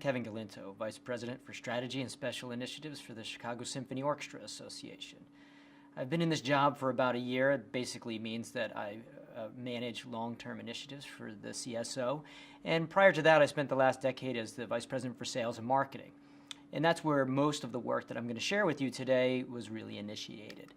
Kevin Galindo, Vice President for Strategy and Special Initiatives for the Chicago Symphony Orchestra Association. I've been in this job for about a year. It basically means that I manage long-term initiatives for the CSO. And prior to that, I spent the last decade as the Vice President for Sales and Marketing. And that's where most of the work that I'm going to share with you today was really initiated.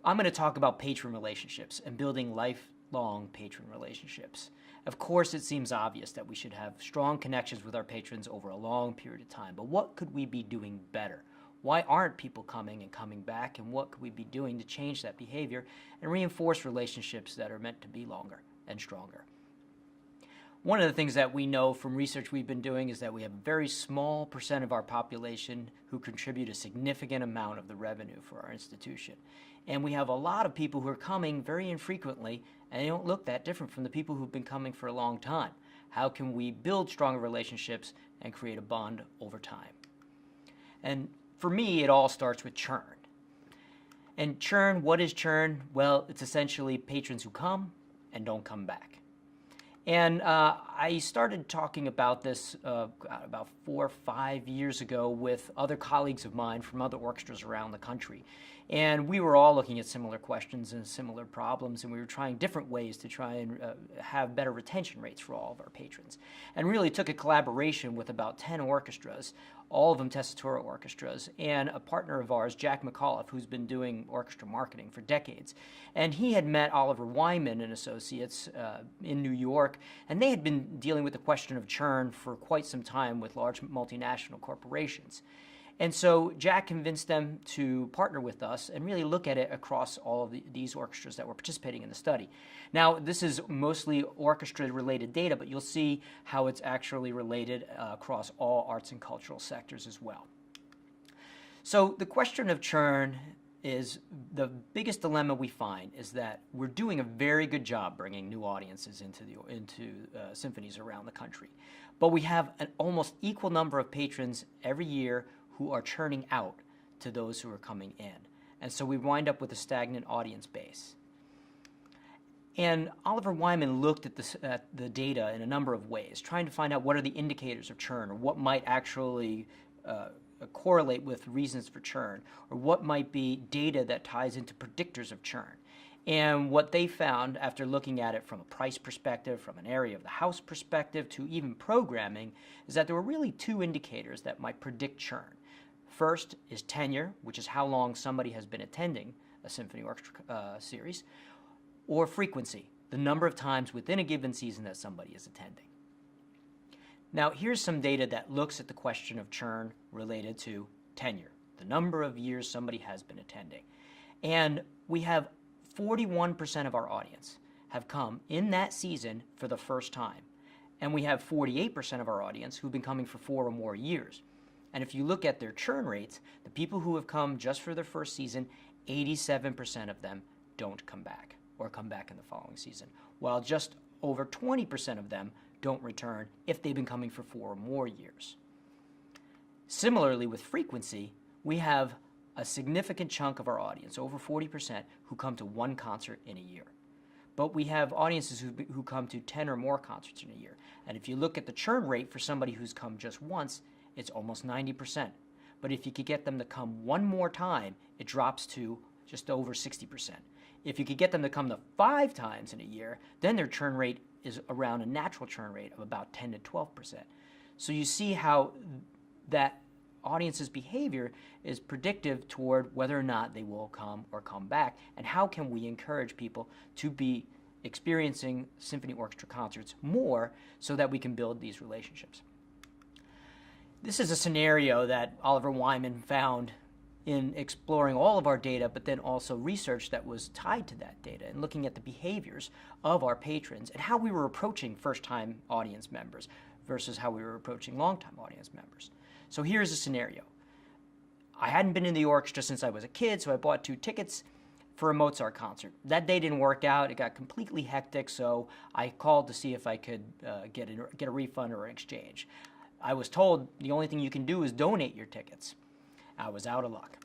I'm going to talk about patron relationships and building lifelong patron relationships. Of course, it seems obvious that we should have strong connections with our patrons over a long period of time, but what could we be doing better? Why aren't people coming and coming back, and what could we be doing to change that behavior and reinforce relationships that are meant to be longer and stronger? One of the things that we know from research we've been doing is that we have a very small percent of our population who contribute a significant amount of the revenue for our institution. And we have a lot of people who are coming very infrequently, and they don't look that different from the people who've been coming for a long time. How can we build stronger relationships and create a bond over time? And for me, it all starts with churn. And churn, what is churn? Well, it's essentially patrons who come and don't come back. And I started talking about this about 4 or 5 years ago with other colleagues of mine from other orchestras around the country. And we were all looking at similar questions and similar problems, and we were trying different ways to try and have better retention rates for all of our patrons. And really took a collaboration with about 10 orchestras, all of them Tessitura orchestras, and a partner of ours, Jack McAuliffe, who's been doing orchestra marketing for decades. And he had met Oliver Wyman and Associates in New York, and they had been dealing with the question of churn for quite some time with large multinational corporations. And so Jack convinced them to partner with us and really look at it across all of these orchestras that were participating in the study. Now, this is mostly orchestra-related data, but you'll see how it's actually related across all arts and cultural sectors as well. So the question of churn is the biggest dilemma we find is that we're doing a very good job bringing new audiences into symphonies around the country. But we have an almost equal number of patrons every year who are churning out to those who are coming in. And so we wind up with a stagnant audience base. And Oliver Wyman looked at the data in a number of ways, trying to find out what are the indicators of churn, or what might actually correlate with reasons for churn, or what might be data that ties into predictors of churn. And what they found after looking at it from a price perspective, from an area of the house perspective, to even programming, is that there were really 2 indicators that might predict churn. First is tenure, which is how long somebody has been attending a symphony orchestra series, or frequency, the number of times within a given season that somebody is attending. Now, here's some data that looks at the question of churn related to tenure, the number of years somebody has been attending. And we have 41% of our audience have come in that season for the first time. And we have 48% of our audience who've been coming for 4 or more years. And if you look at their churn rates, the people who have come just for their first season, 87% of them don't come back or come back in the following season, while just over 20% of them don't return if they've been coming for 4 or more years. Similarly, with frequency, we have a significant chunk of our audience, over 40%, who come to 1 concert in a year. But we have audiences who come to 10 or more concerts in a year. And if you look at the churn rate for somebody who's come just once, it's almost 90%. But if you could get them to come 1 more time, it drops to just over 60%. If you could get them to come to 5 times in a year, then their churn rate is around a natural churn rate of about 10 to 12%. So you see how that audience's behavior is predictive toward whether or not they will come or come back, and how can we encourage people to be experiencing symphony orchestra concerts more so that we can build these relationships. This is a scenario that Oliver Wyman found in exploring all of our data, but then also research that was tied to that data and looking at the behaviors of our patrons and how we were approaching first-time audience members versus how we were approaching long-time audience members. So here's a scenario. I hadn't been in the orchestra since I was a kid, so I bought 2 tickets for a Mozart concert. That day didn't work out. It got completely hectic, so I called to see if I could get a refund or an exchange. I was told the only thing you can do is donate your tickets. I was out of luck.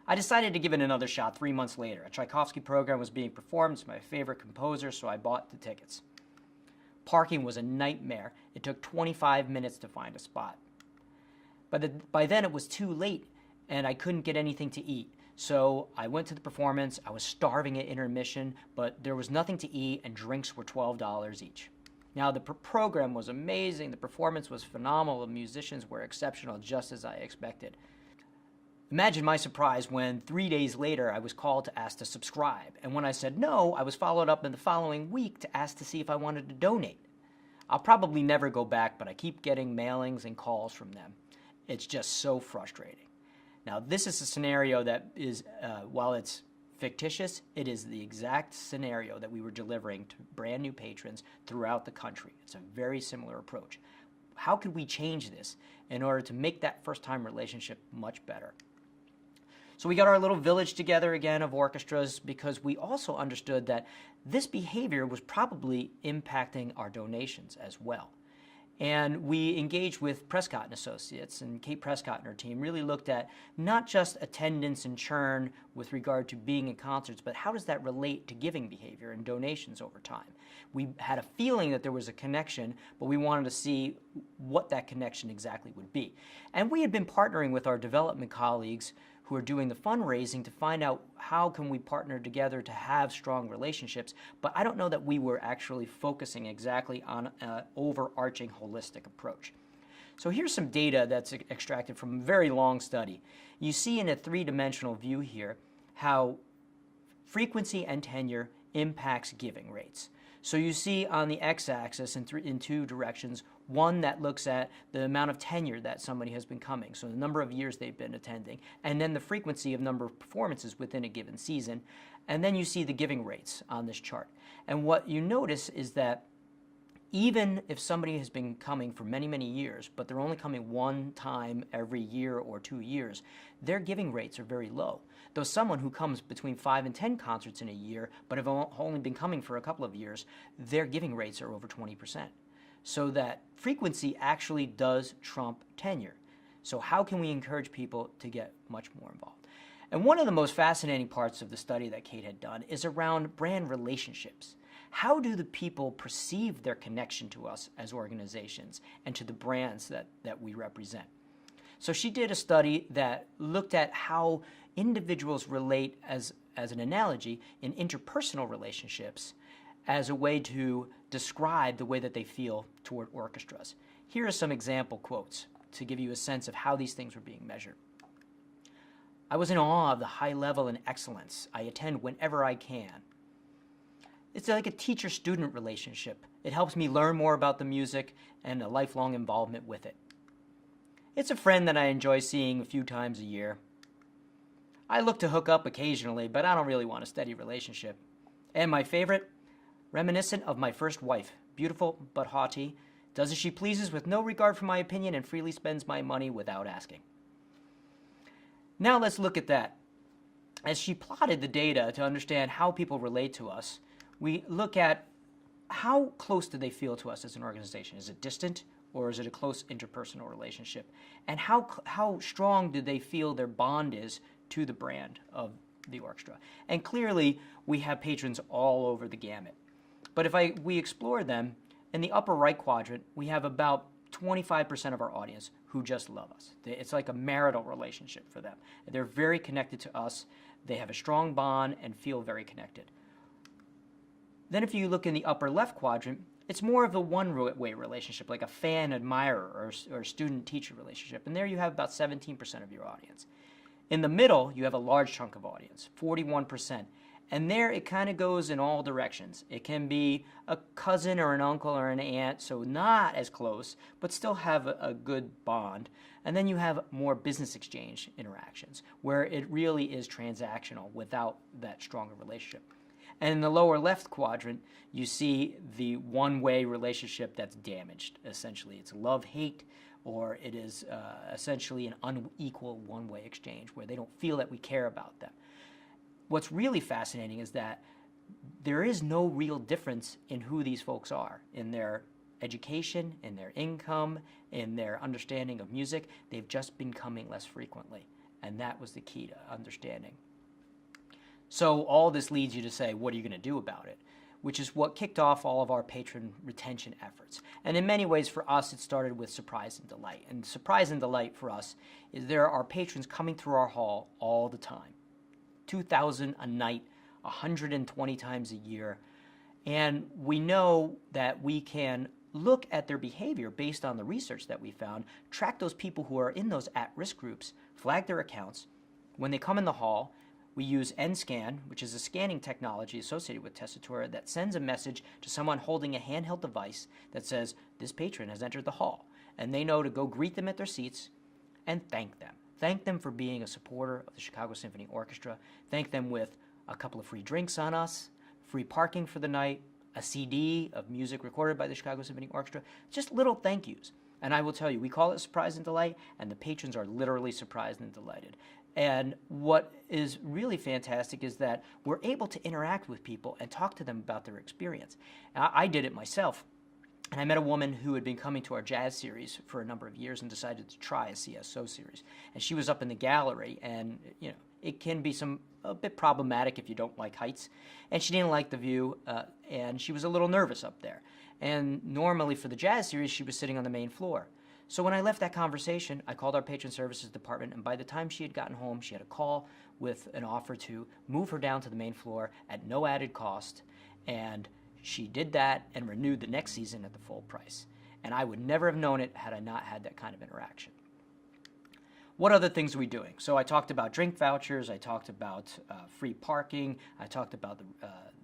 I decided to give it another shot 3 months later. A Tchaikovsky program was being performed. It's my favorite composer, so I bought the tickets. Parking was a nightmare. It took 25 minutes to find a spot. But by then it was too late and I couldn't get anything to eat. So I went to the performance. I was starving at intermission, but there was nothing to eat and drinks were $12 each. Now the program was amazing. The performance was phenomenal. The musicians were exceptional, just as I expected. Imagine my surprise when 3 days later I was called to ask to subscribe. And when I said no, I was followed up in the following week to ask to see if I wanted to donate. I'll probably never go back, but I keep getting mailings and calls from them. It's just so frustrating. Now, this is a scenario that is, while it's fictitious, it is the exact scenario that we were delivering to brand new patrons throughout the country. It's a very similar approach. How could we change this in order to make that first-time relationship much better? So we got our little village together again of orchestras because we also understood that this behavior was probably impacting our donations as well. And we engaged with Prescott and Associates, and Kate Prescott and her team really looked at not just attendance and churn with regard to being in concerts, but how does that relate to giving behavior and donations over time. We had a feeling that there was a connection, but we wanted to see what that connection exactly would be. And we had been partnering with our development colleagues who are doing the fundraising to find out how can we partner together to have strong relationships, but I don't know that we were actually focusing exactly on an overarching holistic approach. So here's some data that's extracted from a very long study. You see in a three-dimensional view here how frequency and tenure impacts giving rates. So you see on the x-axis in two directions, one that looks at the amount of tenure that somebody has been coming, so the number of years they've been attending, and then the frequency of number of performances within a given season, and then you see the giving rates on this chart. And what you notice is that even if somebody has been coming for many, many years, but they're only coming one time every year or 2 years, their giving rates are very low. Though someone who comes between 5 and 10 concerts in a year, but have only been coming for a couple of years, their giving rates are over 20%. So that frequency actually does trump tenure. So how can we encourage people to get much more involved? And one of the most fascinating parts of the study that Kate had done is around brand relationships. How do the people perceive their connection to us as organizations and to the brands that we represent? So she did a study that looked at how individuals relate as an analogy in interpersonal relationships as a way to describe the way that they feel toward orchestras. Here are some example quotes to give you a sense of how these things were being measured. I was in awe of the high level and excellence. I attend whenever I can. It's like a teacher-student relationship. It helps me learn more about the music and a lifelong involvement with it. It's a friend that I enjoy seeing a few times a year. I look to hook up occasionally, but I don't really want a steady relationship. And my favorite? Reminiscent of my first wife, beautiful but haughty, does as she pleases with no regard for my opinion and freely spends my money without asking. Now let's look at that. As she plotted the data to understand how people relate to us, we look at how close do they feel to us as an organization. Is it distant or is it a close interpersonal relationship? And how strong do they feel their bond is to the brand of the orchestra? And clearly, we have patrons all over the gamut. But if we explore them, in the upper right quadrant, we have about 25% of our audience who just love us. It's like a marital relationship for them. They're very connected to us. They have a strong bond and feel very connected. Then if you look in the upper left quadrant, it's more of a one-way relationship, like a fan-admirer or student-teacher relationship. And there you have about 17% of your audience. In the middle, you have a large chunk of audience, 41%. And there it kind of goes in all directions. It can be a cousin or an uncle or an aunt, so not as close, but still have a good bond. And then you have more business exchange interactions, where it really is transactional without that stronger relationship. And in the lower left quadrant, you see the one-way relationship that's damaged, essentially. It's love-hate, or it is essentially an unequal one-way exchange where they don't feel that we care about them. What's really fascinating is that there is no real difference in who these folks are, in their education, in their income, in their understanding of music. They've just been coming less frequently, and that was the key to understanding. So all this leads you to say, what are you going to do about it? which is what kicked off all of our patron retention efforts. And in many ways for us, it started with surprise and delight. And surprise and delight for us is there are patrons coming through our hall all the time. 2,000 a night, 120 times a year. And we know that we can look at their behavior based on the research that we found, track those people who are in those at-risk groups, flag their accounts. When they come in the hall, we use NSCAN, which is a scanning technology associated with Tessitura that sends a message to someone holding a handheld device that says, this patron has entered the hall. And they know to go greet them at their seats and thank them. Thank them for being a supporter of the Chicago Symphony Orchestra. Thank them with a couple of free drinks on us, free parking for the night, a CD of music recorded by the Chicago Symphony Orchestra, just little thank yous. And I will tell you, we call it surprise and delight, and the patrons are literally surprised and delighted. And what is really fantastic is that we're able to interact with people and talk to them about their experience. I did it myself. And I met a woman who had been coming to our jazz series for a number of years and decided to try a CSO series. And she was up in the gallery, and it can be a bit problematic if you don't like heights. And she didn't like the view, and she was a little nervous up there. And normally for the jazz series, she was sitting on the main floor. So when I left that conversation, I called our patron services department, and by the time she had gotten home, she had a call with an offer to move her down to the main floor at no added cost. And she did that and renewed the next season at the full price. And I would never have known it had I not had that kind of interaction. What other things are we doing? So I talked about drink vouchers, I talked about free parking, I talked about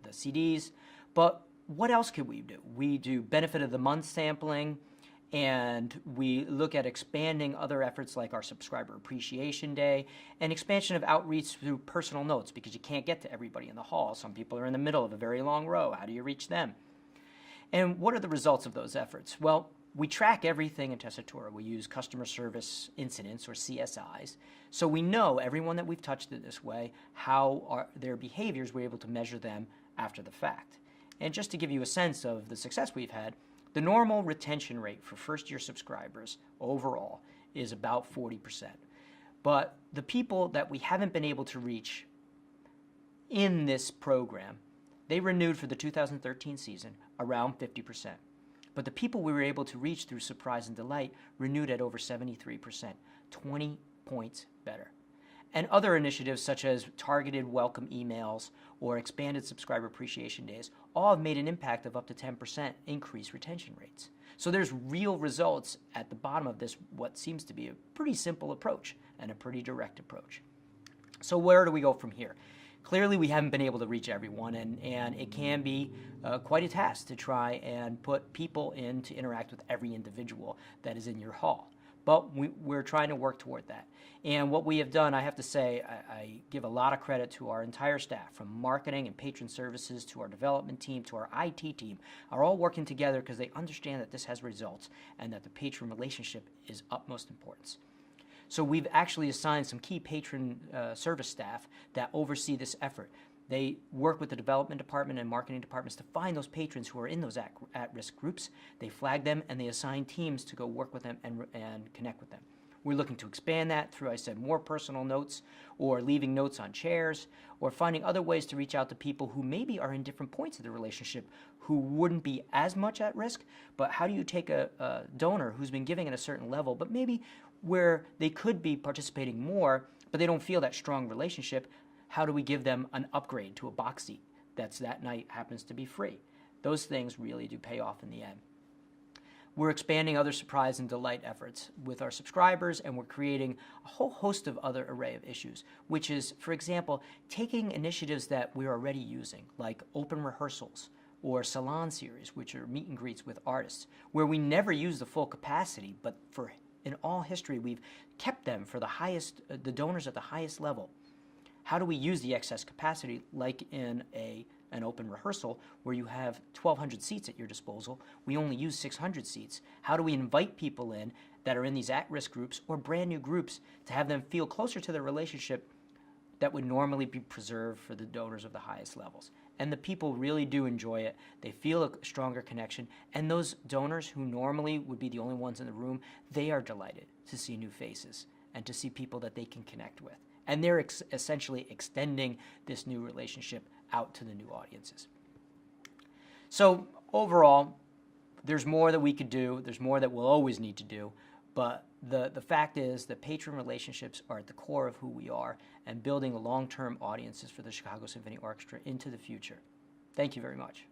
the CDs, but what else could we do? We do benefit of the month sampling, and we look at expanding other efforts like our Subscriber Appreciation Day and expansion of outreach through personal notes, because you can't get to everybody in the hall. Some people are in the middle of a very long row. How do you reach them? And what are the results of those efforts? Well, we track everything in Tessitura. We use customer service incidents, or CSIs. So we know everyone that we've touched in this way, how their behaviors, we're able to measure them after the fact. And just to give you a sense of the success we've had, the normal retention rate for first-year subscribers overall is about 40%. But the people that we haven't been able to reach in this program, they renewed for the 2013 season around 50%. But the people we were able to reach through surprise and delight renewed at over 73%, 20 points better. And other initiatives such as targeted welcome emails or expanded subscriber appreciation days all have made an impact of up to 10% increased retention rates. So there's real results at the bottom of this, what seems to be a pretty simple approach and a pretty direct approach. So where do we go from here? Clearly we haven't been able to reach everyone, and it can be quite a task to try and put people in to interact with every individual that is in your hall. But we're trying to work toward that. And what we have done, I have to say, I give a lot of credit to our entire staff, from marketing and patron services to our development team to our IT team, are all working together because they understand that this has results and that the patron relationship is utmost importance. So we've actually assigned some key patron service staff that oversee this effort. They work with the development department and marketing departments to find those patrons who are in those at-risk groups. They flag them, and they assign teams to go work with them and connect with them. We're looking to expand that through, I said, more personal notes, or leaving notes on chairs, or finding other ways to reach out to people who maybe are in different points of the relationship who wouldn't be as much at risk. But how do you take a donor who's been giving at a certain level, but maybe where they could be participating more, but they don't feel that strong relationship? How do we give them an upgrade to a box seat that's that night happens to be free? Those things really do pay off in the end. We're expanding other surprise and delight efforts with our subscribers, and we're creating a whole host of other array of issues, which is, for example, taking initiatives that we're already using, like open rehearsals or salon series, which are meet and greets with artists, where we never use the full capacity, but in all history, we've kept them for the donors at the highest level. How do we use the excess capacity, like in an open rehearsal where you have 1,200 seats at your disposal? We only use 600 seats. How do we invite people in that are in these at-risk groups or brand new groups to have them feel closer to their relationship that would normally be preserved for the donors of the highest levels? And the people really do enjoy it. They feel a stronger connection. And those donors who normally would be the only ones in the room, they are delighted to see new faces and to see people that they can connect with. And they're essentially extending this new relationship out to the new audiences. So overall, there's more that we could do. There's more that we'll always need to do. But the fact is that patron relationships are at the core of who we are and building long-term audiences for the Chicago Symphony Orchestra into the future. Thank you very much.